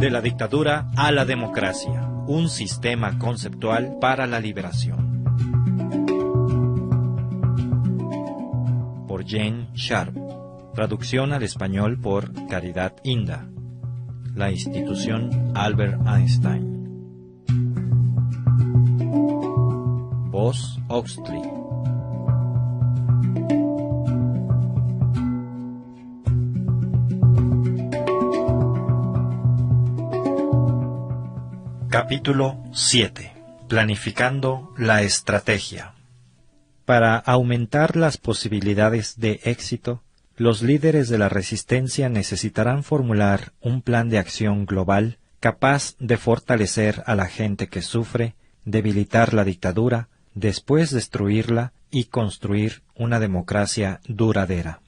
De la dictadura a la democracia, un sistema conceptual para la liberación. Por Jane Sharp. Traducción al español por Caridad Inda. La institución Albert Einstein. Voz Oxley. Capítulo 7. Planificando la estrategia. Para aumentar las posibilidades de éxito, los líderes de la resistencia necesitarán formular un plan de acción global capaz de fortalecer a la gente que sufre, debilitar la dictadura, después destruirla y construir una democracia duradera.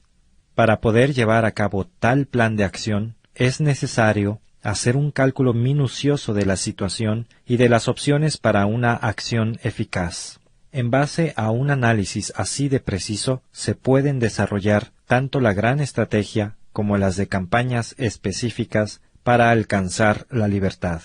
Para poder llevar a cabo tal plan de acción, es necesario hacer un cálculo minucioso de la situación y de las opciones para una acción eficaz. En base a un análisis así de preciso, se pueden desarrollar tanto la gran estrategia como las de campañas específicas para alcanzar la libertad.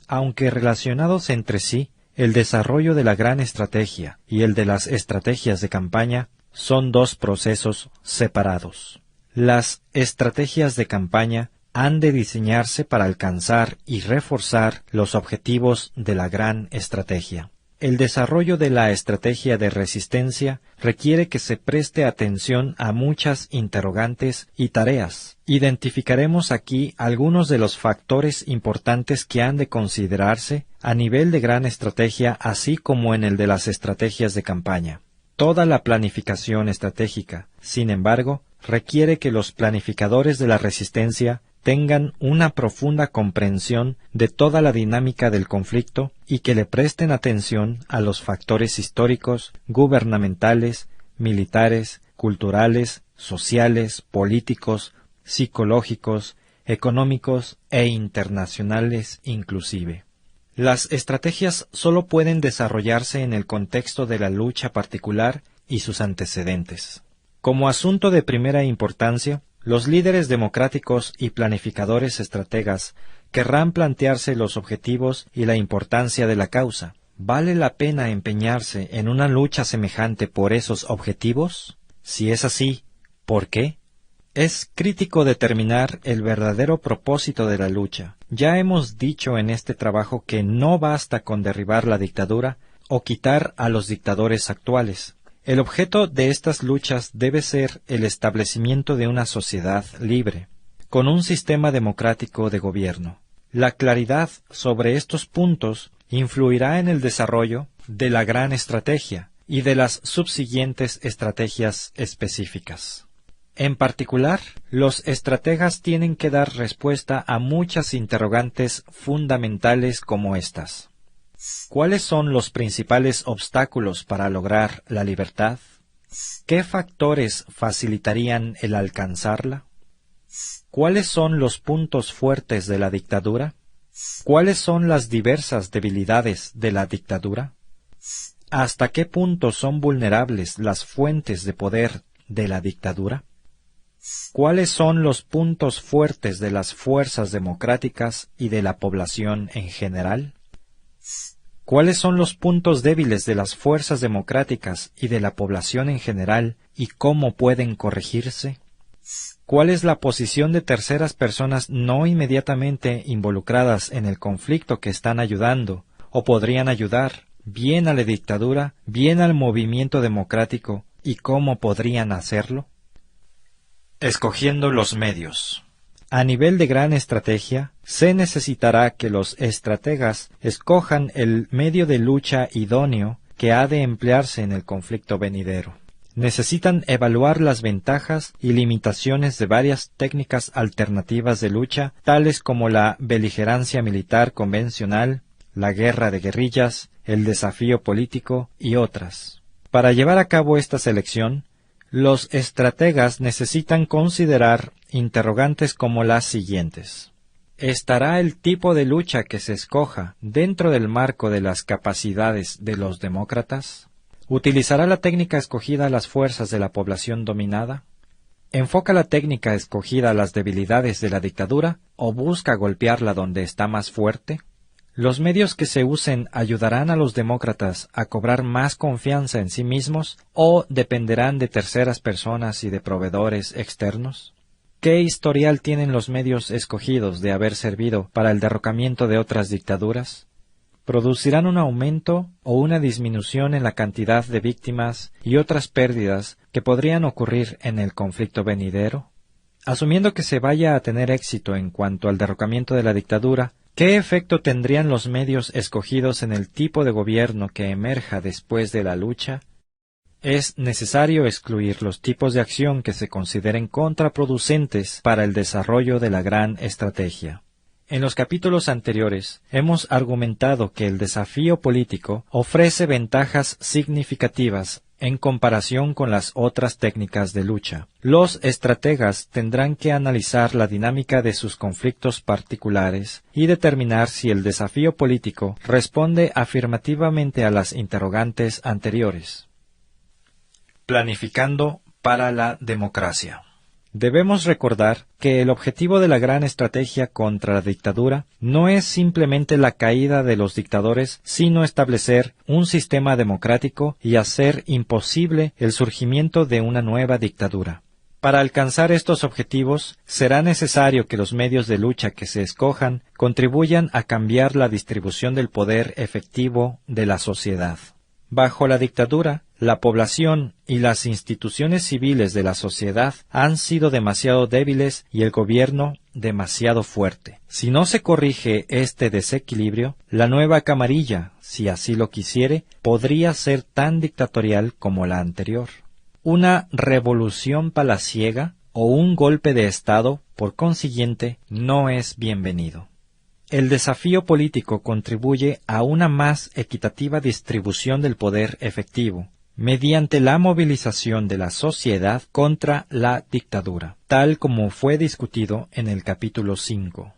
Aunque relacionados entre sí, el desarrollo de la gran estrategia y el de las estrategias de campaña son dos procesos separados. Las estrategias de campaña han de diseñarse para alcanzar y reforzar los objetivos de la gran estrategia. El desarrollo de la estrategia de resistencia requiere que se preste atención a muchas interrogantes y tareas. Identificaremos aquí algunos de los factores importantes que han de considerarse a nivel de gran estrategia, así como en el de las estrategias de campaña. Toda la planificación estratégica, sin embargo, requiere que los planificadores de la resistencia tengan una profunda comprensión de toda la dinámica del conflicto y que le presten atención a los factores históricos, gubernamentales, militares, culturales, sociales, políticos, psicológicos, económicos e internacionales inclusive. Las estrategias solo pueden desarrollarse en el contexto de la lucha particular y sus antecedentes. Como asunto de primera importancia, los líderes democráticos y planificadores estrategas querrán plantearse los objetivos y la importancia de la causa. ¿Vale la pena empeñarse en una lucha semejante por esos objetivos? Si es así, ¿por qué? Es crítico determinar el verdadero propósito de la lucha. Ya hemos dicho en este trabajo que no basta con derribar la dictadura o quitar a los dictadores actuales. El objeto de estas luchas debe ser el establecimiento de una sociedad libre, con un sistema democrático de gobierno. La claridad sobre estos puntos influirá en el desarrollo de la gran estrategia y de las subsiguientes estrategias específicas. En particular, los estrategas tienen que dar respuesta a muchas interrogantes fundamentales como estas. ¿Cuáles son los principales obstáculos para lograr la libertad? ¿Qué factores facilitarían el alcanzarla? ¿Cuáles son los puntos fuertes de la dictadura? ¿Cuáles son las diversas debilidades de la dictadura? ¿Hasta qué punto son vulnerables las fuentes de poder de la dictadura? ¿Cuáles son los puntos fuertes de las fuerzas democráticas y de la población en general? ¿Cuáles son los puntos débiles de las fuerzas democráticas y de la población en general y cómo pueden corregirse? ¿Cuál es la posición de terceras personas no inmediatamente involucradas en el conflicto que están ayudando o podrían ayudar, bien a la dictadura, bien al movimiento democrático, y cómo podrían hacerlo? Escogiendo los medios. A nivel de gran estrategia, se necesitará que los estrategas escojan el medio de lucha idóneo que ha de emplearse en el conflicto venidero. Necesitan evaluar las ventajas y limitaciones de varias técnicas alternativas de lucha, tales como la beligerancia militar convencional, la guerra de guerrillas, el desafío político y otras. Para llevar a cabo esta selección, los estrategas necesitan considerar interrogantes como las siguientes. ¿Estará el tipo de lucha que se escoja dentro del marco de las capacidades de los demócratas? ¿Utilizará la técnica escogida las fuerzas de la población dominada? ¿Enfoca la técnica escogida a las debilidades de la dictadura o busca golpearla donde está más fuerte? ¿Los medios que se usen ayudarán a los demócratas a cobrar más confianza en sí mismos o dependerán de terceras personas y de proveedores externos? ¿Qué historial tienen los medios escogidos de haber servido para el derrocamiento de otras dictaduras? ¿Producirán un aumento o una disminución en la cantidad de víctimas y otras pérdidas que podrían ocurrir en el conflicto venidero? Asumiendo que se vaya a tener éxito en cuanto al derrocamiento de la dictadura, ¿qué efecto tendrían los medios escogidos en el tipo de gobierno que emerja después de la lucha? Es necesario excluir los tipos de acción que se consideren contraproducentes para el desarrollo de la gran estrategia. En los capítulos anteriores hemos argumentado que el desafío político ofrece ventajas significativas en comparación con las otras técnicas de lucha. Los estrategas tendrán que analizar la dinámica de sus conflictos particulares y determinar si el desafío político responde afirmativamente a las interrogantes anteriores. Planificando para la democracia. Debemos recordar que el objetivo de la gran estrategia contra la dictadura no es simplemente la caída de los dictadores, sino establecer un sistema democrático y hacer imposible el surgimiento de una nueva dictadura. Para alcanzar estos objetivos, será necesario que los medios de lucha que se escojan contribuyan a cambiar la distribución del poder efectivo de la sociedad. Bajo la dictadura, la población y las instituciones civiles de la sociedad han sido demasiado débiles y el gobierno demasiado fuerte. Si no se corrige este desequilibrio, la nueva camarilla, si así lo quisiere, podría ser tan dictatorial como la anterior. Una revolución palaciega o un golpe de Estado, por consiguiente, no es bienvenido. El desafío político contribuye a una más equitativa distribución del poder efectivo, mediante la movilización de la sociedad contra la dictadura, tal como fue discutido en el capítulo 5.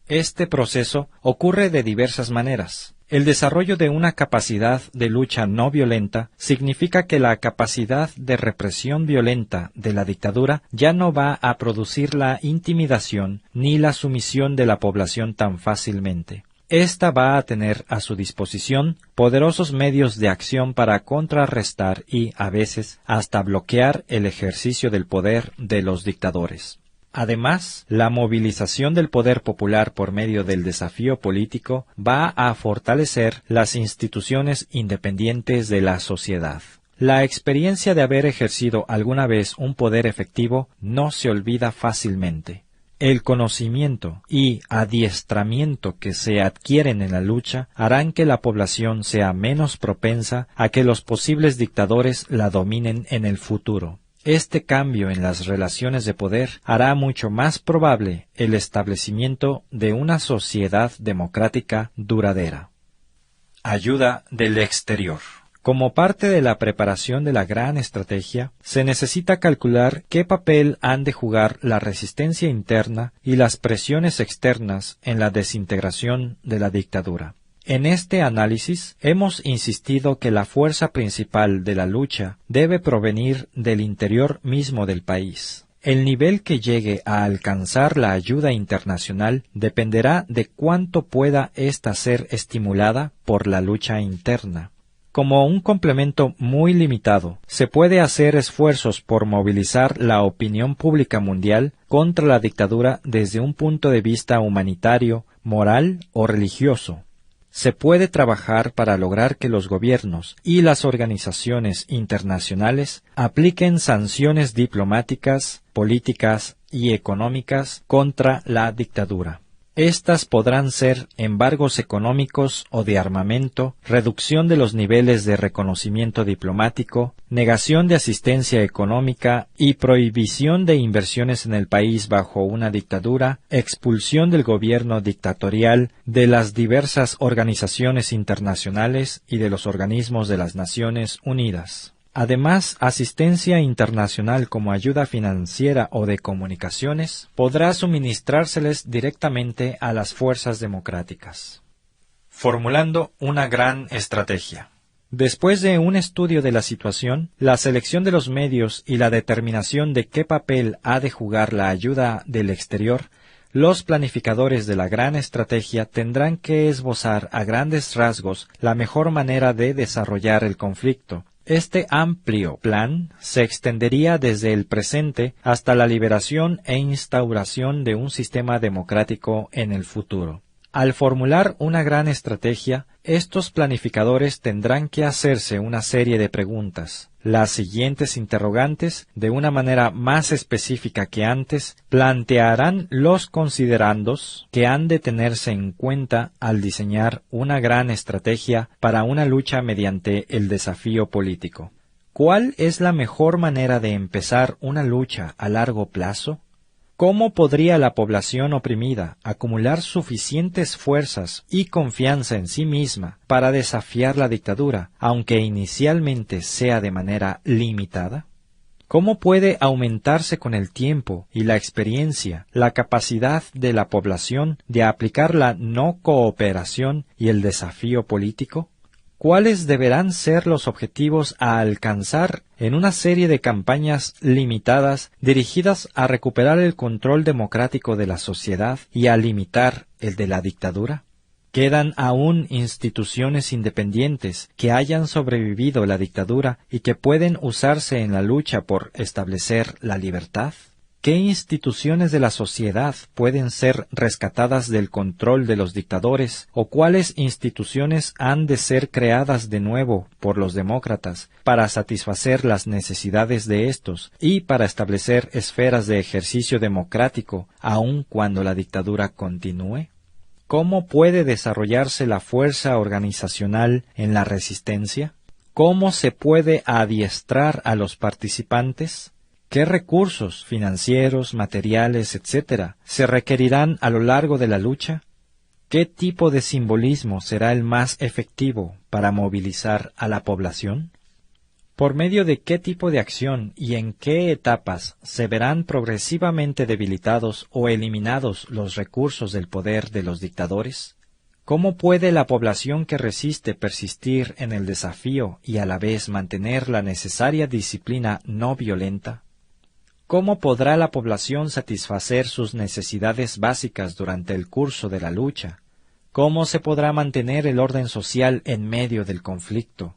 Este proceso ocurre de diversas maneras. El desarrollo de una capacidad de lucha no violenta significa que la capacidad de represión violenta de la dictadura ya no va a producir la intimidación ni la sumisión de la población tan fácilmente. Esta va a tener a su disposición poderosos medios de acción para contrarrestar y, a veces, hasta bloquear el ejercicio del poder de los dictadores. Además, la movilización del poder popular por medio del desafío político va a fortalecer las instituciones independientes de la sociedad. La experiencia de haber ejercido alguna vez un poder efectivo no se olvida fácilmente. El conocimiento y adiestramiento que se adquieren en la lucha harán que la población sea menos propensa a que los posibles dictadores la dominen en el futuro. Este cambio en las relaciones de poder hará mucho más probable el establecimiento de una sociedad democrática duradera. Ayuda del exterior. Como parte de la preparación de la gran estrategia, se necesita calcular qué papel han de jugar la resistencia interna y las presiones externas en la desintegración de la dictadura. En este análisis hemos insistido que la fuerza principal de la lucha debe provenir del interior mismo del país. El nivel que llegue a alcanzar la ayuda internacional dependerá de cuánto pueda ésta ser estimulada por la lucha interna. Como un complemento muy limitado, se puede hacer esfuerzos por movilizar la opinión pública mundial contra la dictadura desde un punto de vista humanitario, moral o religioso. Se puede trabajar para lograr que los gobiernos y las organizaciones internacionales apliquen sanciones diplomáticas, políticas y económicas contra la dictadura. Estas podrán ser embargos económicos o de armamento, reducción de los niveles de reconocimiento diplomático, negación de asistencia económica y prohibición de inversiones en el país bajo una dictadura, expulsión del gobierno dictatorial de las diversas organizaciones internacionales y de los organismos de las Naciones Unidas. Además, asistencia internacional como ayuda financiera o de comunicaciones podrá suministrárseles directamente a las fuerzas democráticas. Formulando una gran estrategia. Después de un estudio de la situación, la selección de los medios y la determinación de qué papel ha de jugar la ayuda del exterior, los planificadores de la gran estrategia tendrán que esbozar a grandes rasgos la mejor manera de desarrollar el conflicto. Este amplio plan se extendería desde el presente hasta la liberación e instauración de un sistema democrático en el futuro. Al formular una gran estrategia, estos planificadores tendrán que hacerse una serie de preguntas. Las siguientes interrogantes, de una manera más específica que antes, plantearán los considerandos que han de tenerse en cuenta al diseñar una gran estrategia para una lucha mediante el desafío político. ¿Cuál es la mejor manera de empezar una lucha a largo plazo? ¿Cómo podría la población oprimida acumular suficientes fuerzas y confianza en sí misma para desafiar la dictadura, aunque inicialmente sea de manera limitada? ¿Cómo puede aumentarse con el tiempo y la experiencia la capacidad de la población de aplicar la no cooperación y el desafío político? ¿Cuáles deberán ser los objetivos a alcanzar en una serie de campañas limitadas dirigidas a recuperar el control democrático de la sociedad y a limitar el de la dictadura? ¿Quedan aún instituciones independientes que hayan sobrevivido la dictadura y que pueden usarse en la lucha por establecer la libertad? ¿Qué instituciones de la sociedad pueden ser rescatadas del control de los dictadores o cuáles instituciones han de ser creadas de nuevo por los demócratas para satisfacer las necesidades de estos y para establecer esferas de ejercicio democrático aun cuando la dictadura continúe? ¿Cómo puede desarrollarse la fuerza organizacional en la resistencia? ¿Cómo se puede adiestrar a los participantes? ¿Qué recursos financieros, materiales, etcétera, se requerirán a lo largo de la lucha? ¿Qué tipo de simbolismo será el más efectivo para movilizar a la población? ¿Por medio de qué tipo de acción y en qué etapas se verán progresivamente debilitados o eliminados los recursos del poder de los dictadores? ¿Cómo puede la población que resiste persistir en el desafío y a la vez mantener la necesaria disciplina no violenta? ¿Cómo podrá la población satisfacer sus necesidades básicas durante el curso de la lucha? ¿Cómo se podrá mantener el orden social en medio del conflicto?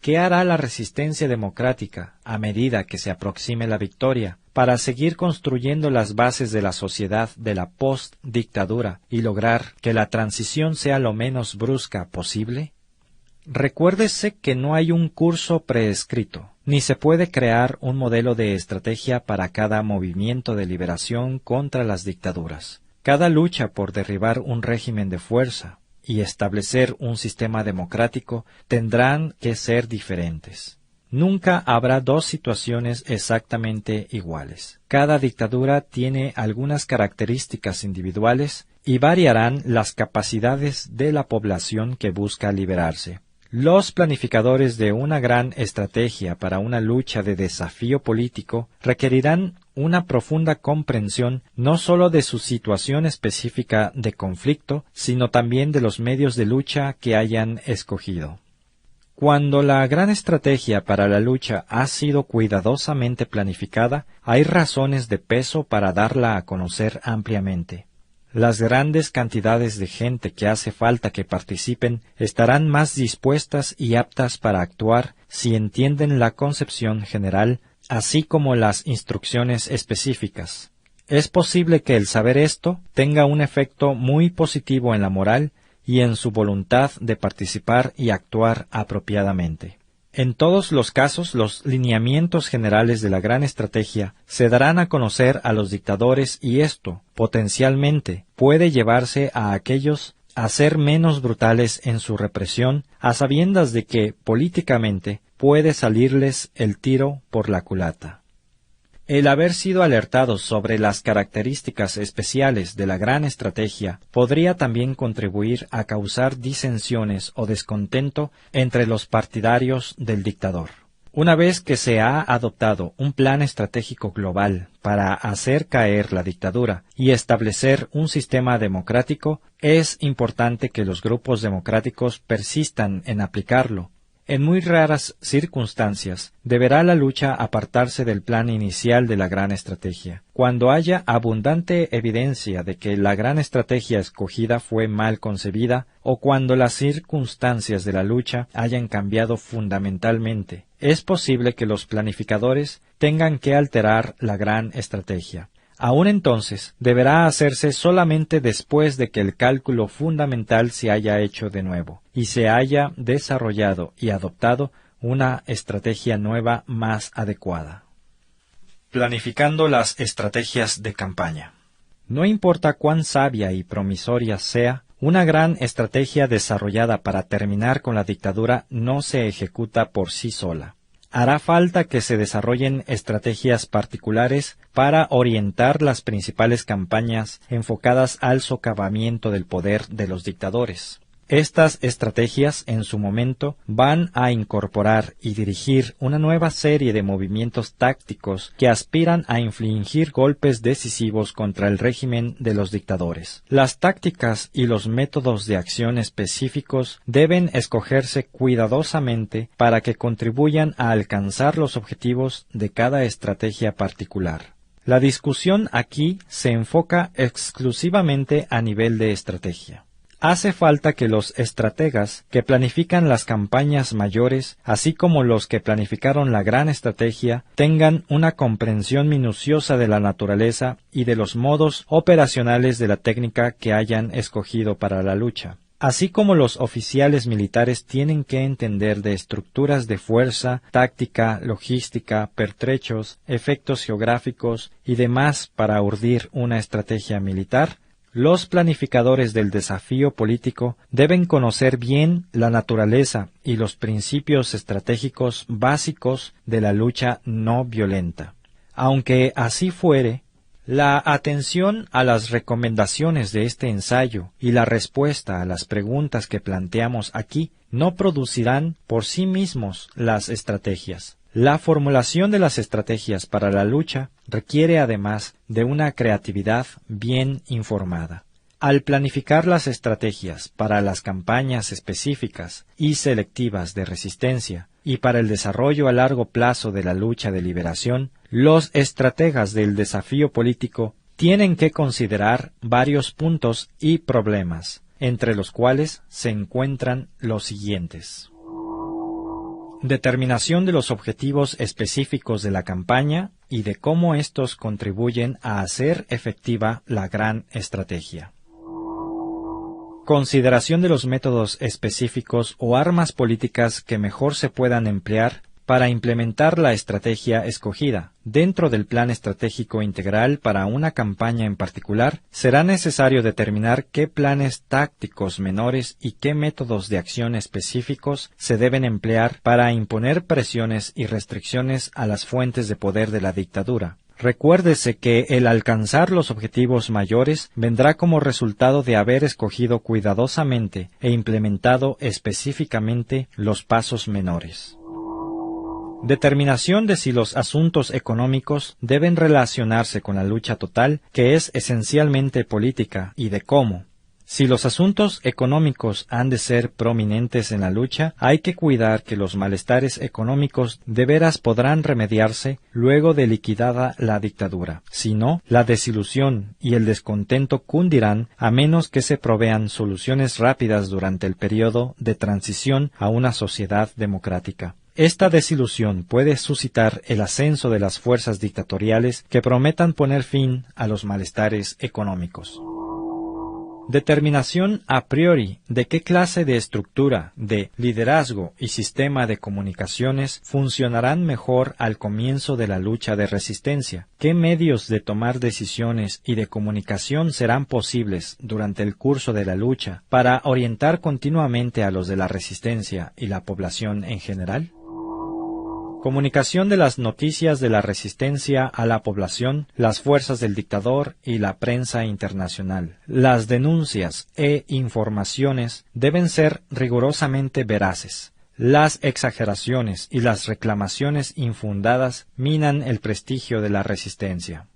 ¿Qué hará la resistencia democrática a medida que se aproxime la victoria para seguir construyendo las bases de la sociedad de la post-dictadura y lograr que la transición sea lo menos brusca posible? Recuérdese que no hay un curso preescrito, ni se puede crear un modelo de estrategia para cada movimiento de liberación contra las dictaduras. Cada lucha por derribar un régimen de fuerza y establecer un sistema democrático tendrán que ser diferentes. Nunca habrá dos situaciones exactamente iguales. Cada dictadura tiene algunas características individuales y variarán las capacidades de la población que busca liberarse. Los planificadores de una gran estrategia para una lucha de desafío político requerirán una profunda comprensión no sólo de su situación específica de conflicto, sino también de los medios de lucha que hayan escogido. Cuando la gran estrategia para la lucha ha sido cuidadosamente planificada, hay razones de peso para darla a conocer ampliamente. Las grandes cantidades de gente que hace falta que participen estarán más dispuestas y aptas para actuar si entienden la concepción general, así como las instrucciones específicas. Es posible que el saber esto tenga un efecto muy positivo en la moral y en su voluntad de participar y actuar apropiadamente. En todos los casos, los lineamientos generales de la gran estrategia se darán a conocer a los dictadores y esto, potencialmente, puede llevarse a aquellos a ser menos brutales en su represión, a sabiendas de que, políticamente, puede salirles el tiro por la culata. El haber sido alertados sobre las características especiales de la gran estrategia podría también contribuir a causar disensiones o descontento entre los partidarios del dictador. Una vez que se ha adoptado un plan estratégico global para hacer caer la dictadura y establecer un sistema democrático, es importante que los grupos democráticos persistan en aplicarlo. En muy raras circunstancias, deberá la lucha apartarse del plan inicial de la gran estrategia, cuando haya abundante evidencia de que la gran estrategia escogida fue mal concebida o cuando las circunstancias de la lucha hayan cambiado fundamentalmente. Es posible que los planificadores tengan que alterar la gran estrategia. Aún entonces, deberá hacerse solamente después de que el cálculo fundamental se haya hecho de nuevo y se haya desarrollado y adoptado una estrategia nueva más adecuada. Planificando las estrategias de campaña. No importa cuán sabia y promisoria sea, una gran estrategia desarrollada para terminar con la dictadura no se ejecuta por sí sola. Hará falta que se desarrollen estrategias particulares para orientar las principales campañas enfocadas al socavamiento del poder de los dictadores. Estas estrategias, en su momento, van a incorporar y dirigir una nueva serie de movimientos tácticos que aspiran a infligir golpes decisivos contra el régimen de los dictadores. Las tácticas y los métodos de acción específicos deben escogerse cuidadosamente para que contribuyan a alcanzar los objetivos de cada estrategia particular. La discusión aquí se enfoca exclusivamente a nivel de estrategia. Hace falta que los estrategas que planifican las campañas mayores, así como los que planificaron la gran estrategia, tengan una comprensión minuciosa de la naturaleza y de los modos operacionales de la técnica que hayan escogido para la lucha. Así como los oficiales militares tienen que entender de estructuras de fuerza, táctica, logística, pertrechos, efectos geográficos y demás para urdir una estrategia militar, los planificadores del desafío político deben conocer bien la naturaleza y los principios estratégicos básicos de la lucha no violenta. Aunque así fuere, la atención a las recomendaciones de este ensayo y la respuesta a las preguntas que planteamos aquí no producirán por sí mismos las estrategias. La formulación de las estrategias para la lucha requiere además de una creatividad bien informada. Al planificar las estrategias para las campañas específicas y selectivas de resistencia y para el desarrollo a largo plazo de la lucha de liberación, los estrategas del desafío político tienen que considerar varios puntos y problemas, entre los cuales se encuentran los siguientes. Determinación de los objetivos específicos de la campaña y de cómo estos contribuyen a hacer efectiva la gran estrategia. Consideración de los métodos específicos o armas políticas que mejor se puedan emplear para implementar la estrategia escogida. Dentro del plan estratégico integral para una campaña en particular, será necesario determinar qué planes tácticos menores y qué métodos de acción específicos se deben emplear para imponer presiones y restricciones a las fuentes de poder de la dictadura. Recuérdese que el alcanzar los objetivos mayores vendrá como resultado de haber escogido cuidadosamente e implementado específicamente los pasos menores. Determinación de si los asuntos económicos deben relacionarse con la lucha total, que es esencialmente política, y de cómo. Si los asuntos económicos han de ser prominentes en la lucha, hay que cuidar que los malestares económicos de veras podrán remediarse luego de liquidada la dictadura. Si no, la desilusión y el descontento cundirán a menos que se provean soluciones rápidas durante el periodo de transición a una sociedad democrática. Esta desilusión puede suscitar el ascenso de las fuerzas dictatoriales que prometan poner fin a los malestares económicos. Determinación a priori de qué clase de estructura, de liderazgo y sistema de comunicaciones funcionarán mejor al comienzo de la lucha de resistencia, qué medios de tomar decisiones y de comunicación serán posibles durante el curso de la lucha para orientar continuamente a los de la resistencia y la población en general. Comunicación de las noticias de la resistencia a la población, las fuerzas del dictador y la prensa internacional. Las denuncias e informaciones deben ser rigurosamente veraces. Las exageraciones y las reclamaciones infundadas minan el prestigio de la resistencia.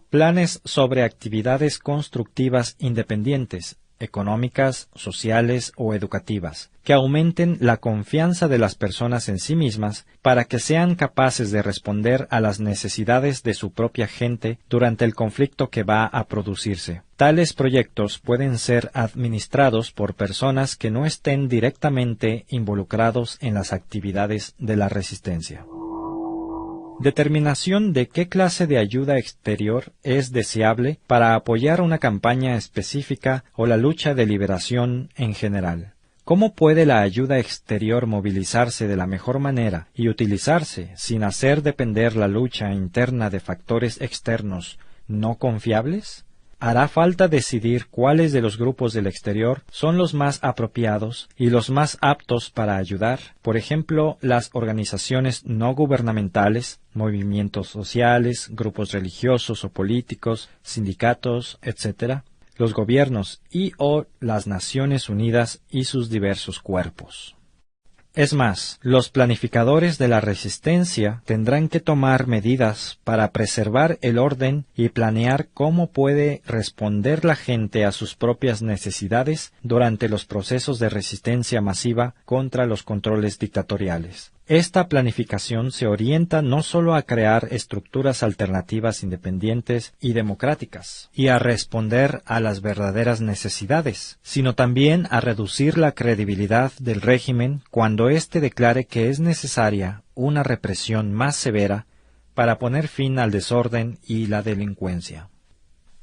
Planes sobre actividades constructivas independientes, económicas, sociales o educativas, que aumenten la confianza de las personas en sí mismas para que sean capaces de responder a las necesidades de su propia gente durante el conflicto que va a producirse. Tales proyectos pueden ser administrados por personas que no estén directamente involucrados en las actividades de la resistencia. Determinación de qué clase de ayuda exterior es deseable para apoyar una campaña específica o la lucha de liberación en general. ¿Cómo puede la ayuda exterior movilizarse de la mejor manera y utilizarse sin hacer depender la lucha interna de factores externos no confiables? Hará falta decidir cuáles de los grupos del exterior son los más apropiados y los más aptos para ayudar, por ejemplo, las organizaciones no gubernamentales, movimientos sociales, grupos religiosos o políticos, sindicatos, etc., los gobiernos y o las Naciones Unidas y sus diversos cuerpos. Es más, los planificadores de la resistencia tendrán que tomar medidas para preservar el orden y planear cómo puede responder la gente a sus propias necesidades durante los procesos de resistencia masiva contra los controles dictatoriales. Esta planificación se orienta no solo a crear estructuras alternativas independientes y democráticas, y a responder a las verdaderas necesidades, sino también a reducir la credibilidad del régimen cuando éste declare que es necesaria una represión más severa para poner fin al desorden y la delincuencia.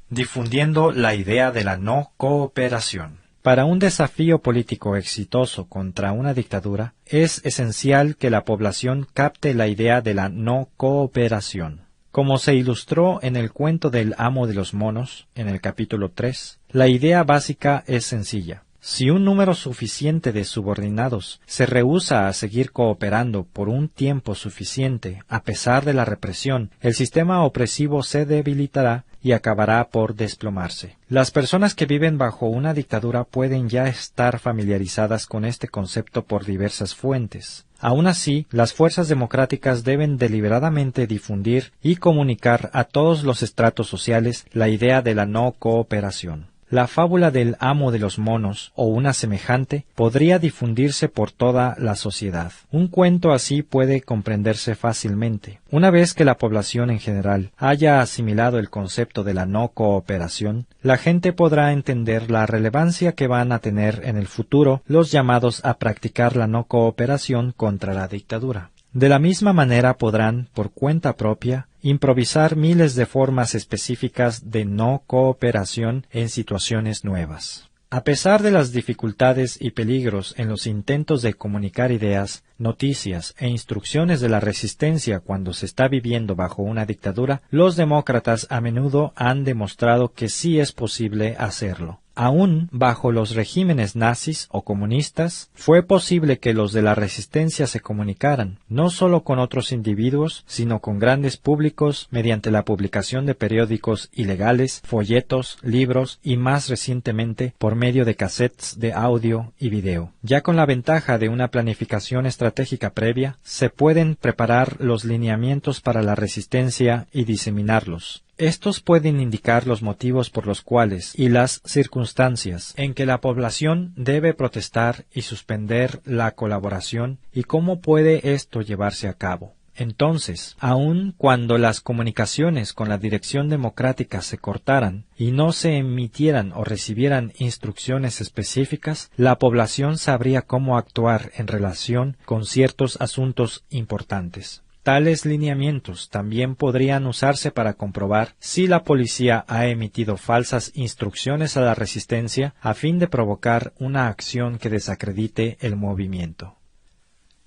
Difundiendo la idea de la no cooperación. Para un desafío político exitoso contra una dictadura, es esencial que la población capte la idea de la no cooperación. Como se ilustró en el cuento del amo de los monos, en el capítulo 3, la idea básica es sencilla. Si un número suficiente de subordinados se rehúsa a seguir cooperando por un tiempo suficiente a pesar de la represión, el sistema opresivo se debilitará y acabará por desplomarse. Las personas que viven bajo una dictadura pueden ya estar familiarizadas con este concepto por diversas fuentes. Aún así, las fuerzas democráticas deben deliberadamente difundir y comunicar a todos los estratos sociales la idea de la no cooperación. La fábula del amo de los monos, o una semejante, podría difundirse por toda la sociedad. Un cuento así puede comprenderse fácilmente. Una vez que la población en general haya asimilado el concepto de la no cooperación, la gente podrá entender la relevancia que van a tener en el futuro los llamados a practicar la no cooperación contra la dictadura. De la misma manera podrán, por cuenta propia, improvisar miles de formas específicas de no cooperación en situaciones nuevas. A pesar de las dificultades y peligros en los intentos de comunicar ideas, noticias e instrucciones de la resistencia cuando se está viviendo bajo una dictadura, los demócratas a menudo han demostrado que sí es posible hacerlo. Aún bajo los regímenes nazis o comunistas, fue posible que los de la resistencia se comunicaran, no solo con otros individuos, sino con grandes públicos mediante la publicación de periódicos ilegales, folletos, libros y más recientemente por medio de cassettes de audio y video. Ya con la ventaja de una planificación estratégica previa, se pueden preparar los lineamientos para la resistencia y diseminarlos. Estos pueden indicar los motivos por los cuales y las circunstancias en que la población debe protestar y suspender la colaboración y cómo puede esto llevarse a cabo. Entonces, aun cuando las comunicaciones con la dirección democrática se cortaran y no se emitieran o recibieran instrucciones específicas, la población sabría cómo actuar en relación con ciertos asuntos importantes. Tales lineamientos también podrían usarse para comprobar si la policía ha emitido falsas instrucciones a la resistencia a fin de provocar una acción que desacredite el movimiento.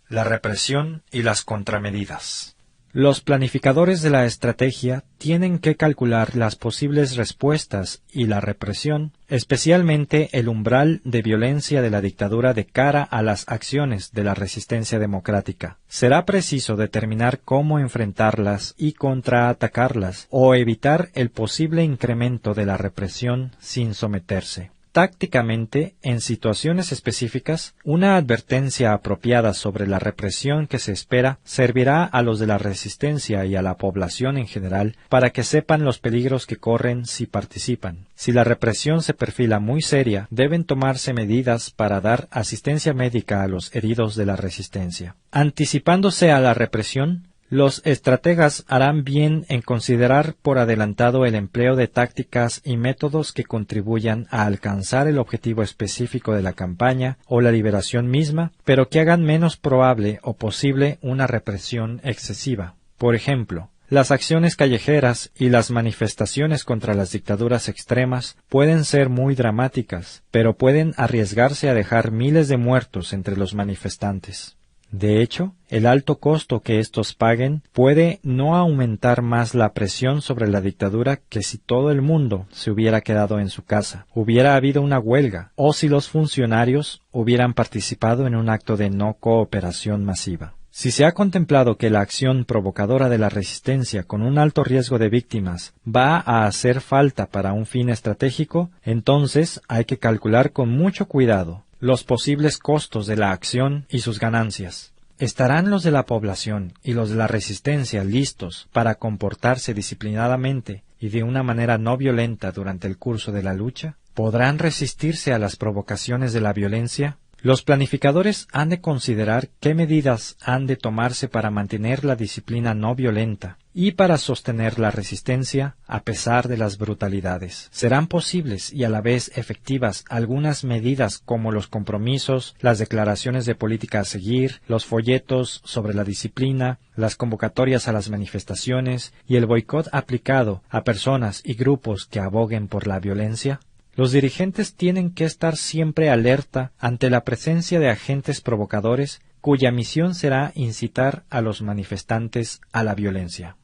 La represión y las contramedidas. Los planificadores de la estrategia tienen que calcular las posibles respuestas y la represión, especialmente el umbral de violencia de la dictadura de cara a las acciones de la resistencia democrática. Será preciso determinar cómo enfrentarlas y contraatacarlas o evitar el posible incremento de la represión sin someterse. Tácticamente, en situaciones específicas, una advertencia apropiada sobre la represión que se espera servirá a los de la resistencia y a la población en general para que sepan los peligros que corren si participan. Si la represión se perfila muy seria, deben tomarse medidas para dar asistencia médica a los heridos de la resistencia. Anticipándose a la represión, los estrategas harán bien en considerar por adelantado el empleo de tácticas y métodos que contribuyan a alcanzar el objetivo específico de la campaña o la liberación misma, pero que hagan menos probable o posible una represión excesiva. Por ejemplo, las acciones callejeras y las manifestaciones contra las dictaduras extremas pueden ser muy dramáticas, pero pueden arriesgarse a dejar miles de muertos entre los manifestantes. De hecho, el alto costo que estos paguen puede no aumentar más la presión sobre la dictadura que si todo el mundo se hubiera quedado en su casa, hubiera habido una huelga, o si los funcionarios hubieran participado en un acto de no cooperación masiva. Si se ha contemplado que la acción provocadora de la resistencia con un alto riesgo de víctimas va a hacer falta para un fin estratégico, entonces hay que calcular con mucho cuidado los posibles costos de la acción y sus ganancias. ¿Estarán los de la población y los de la resistencia listos para comportarse disciplinadamente y de una manera no violenta durante el curso de la lucha? ¿Podrán resistirse a las provocaciones de la violencia? Los planificadores han de considerar qué medidas han de tomarse para mantener la disciplina no violenta y para sostener la resistencia a pesar de las brutalidades. Serán posibles y a la vez efectivas algunas medidas como los compromisos, las declaraciones de política a seguir, los folletos sobre la disciplina, las convocatorias a las manifestaciones y el boicot aplicado a personas y grupos que aboguen por la violencia. Los dirigentes tienen que estar siempre alerta ante la presencia de agentes provocadores cuya misión será incitar a los manifestantes a la violencia.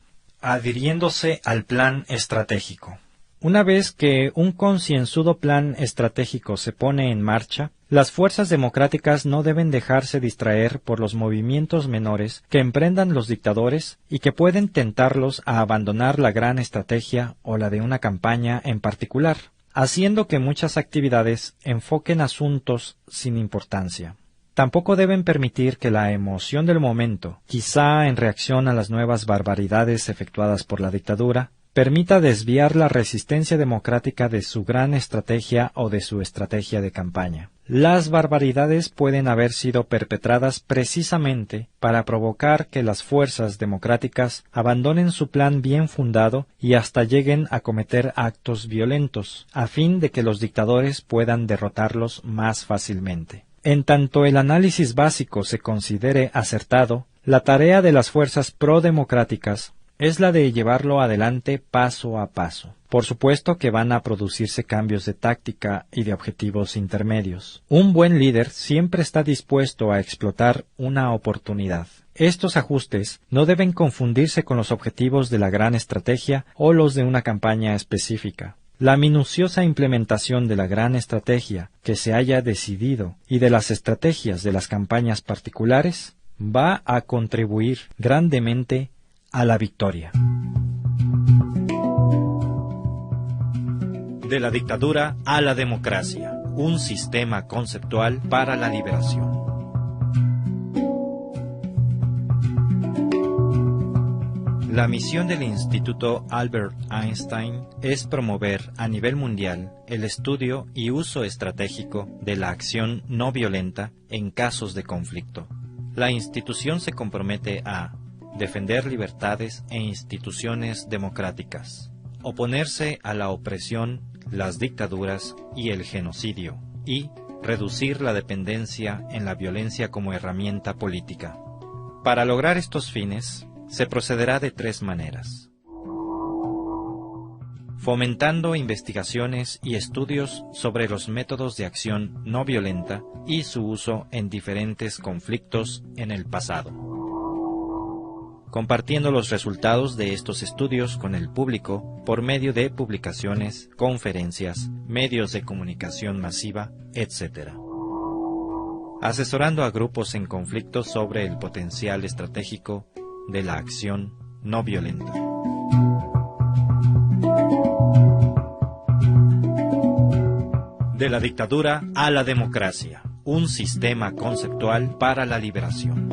Adhiriéndose al plan estratégico. Una vez que un concienzudo plan estratégico se pone en marcha, las fuerzas democráticas no deben dejarse distraer por los movimientos menores que emprendan los dictadores y que pueden tentarlos a abandonar la gran estrategia o la de una campaña en particular, haciendo que muchas actividades enfoquen asuntos sin importancia. Tampoco deben permitir que la emoción del momento, quizá en reacción a las nuevas barbaridades efectuadas por la dictadura, permita desviar la resistencia democrática de su gran estrategia o de su estrategia de campaña. Las barbaridades pueden haber sido perpetradas precisamente para provocar que las fuerzas democráticas abandonen su plan bien fundado y hasta lleguen a cometer actos violentos, a fin de que los dictadores puedan derrotarlos más fácilmente. En tanto el análisis básico se considere acertado, la tarea de las fuerzas prodemocráticas es la de llevarlo adelante paso a paso. Por supuesto que van a producirse cambios de táctica y de objetivos intermedios. Un buen líder siempre está dispuesto a explotar una oportunidad. Estos ajustes no deben confundirse con los objetivos de la gran estrategia o los de una campaña específica. La minuciosa implementación de la gran estrategia que se haya decidido y de las estrategias de las campañas particulares va a contribuir grandemente a la victoria. De la dictadura a la democracia, un sistema conceptual para la liberación. La misión del Instituto Albert Einstein es promover a nivel mundial el estudio y uso estratégico de la acción no violenta en casos de conflicto. La institución se compromete a defender libertades e instituciones democráticas, oponerse a la opresión, las dictaduras y el genocidio, y reducir la dependencia en la violencia como herramienta política. Para lograr estos fines, se procederá de 3 maneras. Fomentando investigaciones y estudios sobre los métodos de acción no violenta y su uso en diferentes conflictos en el pasado. Compartiendo los resultados de estos estudios con el público por medio de publicaciones, conferencias, medios de comunicación masiva, etc. Asesorando a grupos en conflicto sobre el potencial estratégico de la acción no violenta. De De la dictadura a la democracia, un sistema conceptual para la liberación.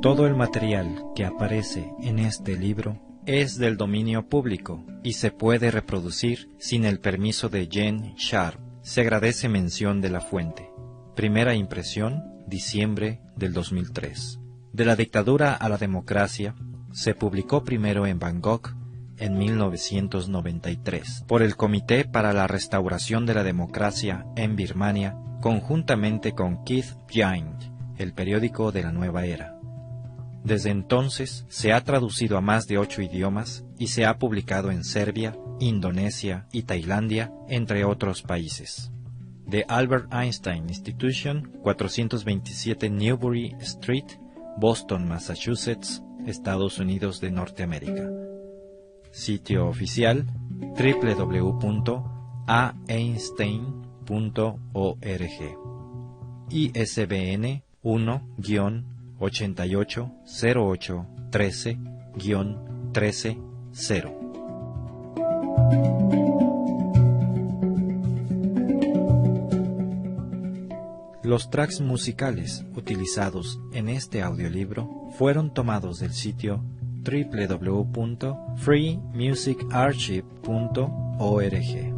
Todo el material que aparece en este libro es del dominio público y se puede reproducir sin el permiso de Jen Sharp. Se agradece mención de la fuente. Primera impresión, diciembre del 2003. De la dictadura a la democracia se publicó primero en Bangkok en 1993 por el Comité para la Restauración de la Democracia en Birmania, conjuntamente con Keith Giant, el periódico de la nueva era. Desde entonces se ha traducido a más de 8 idiomas y se ha publicado en Serbia, Indonesia y Tailandia, entre otros países. The Albert Einstein Institution, 427 Newbury Street, Boston, Massachusetts, Estados Unidos de Norteamérica. Sitio oficial www.aeinstein.org. ISBN 1-880813-130. Los tracks musicales utilizados en este audiolibro fueron tomados del sitio www.freemusicarchive.org.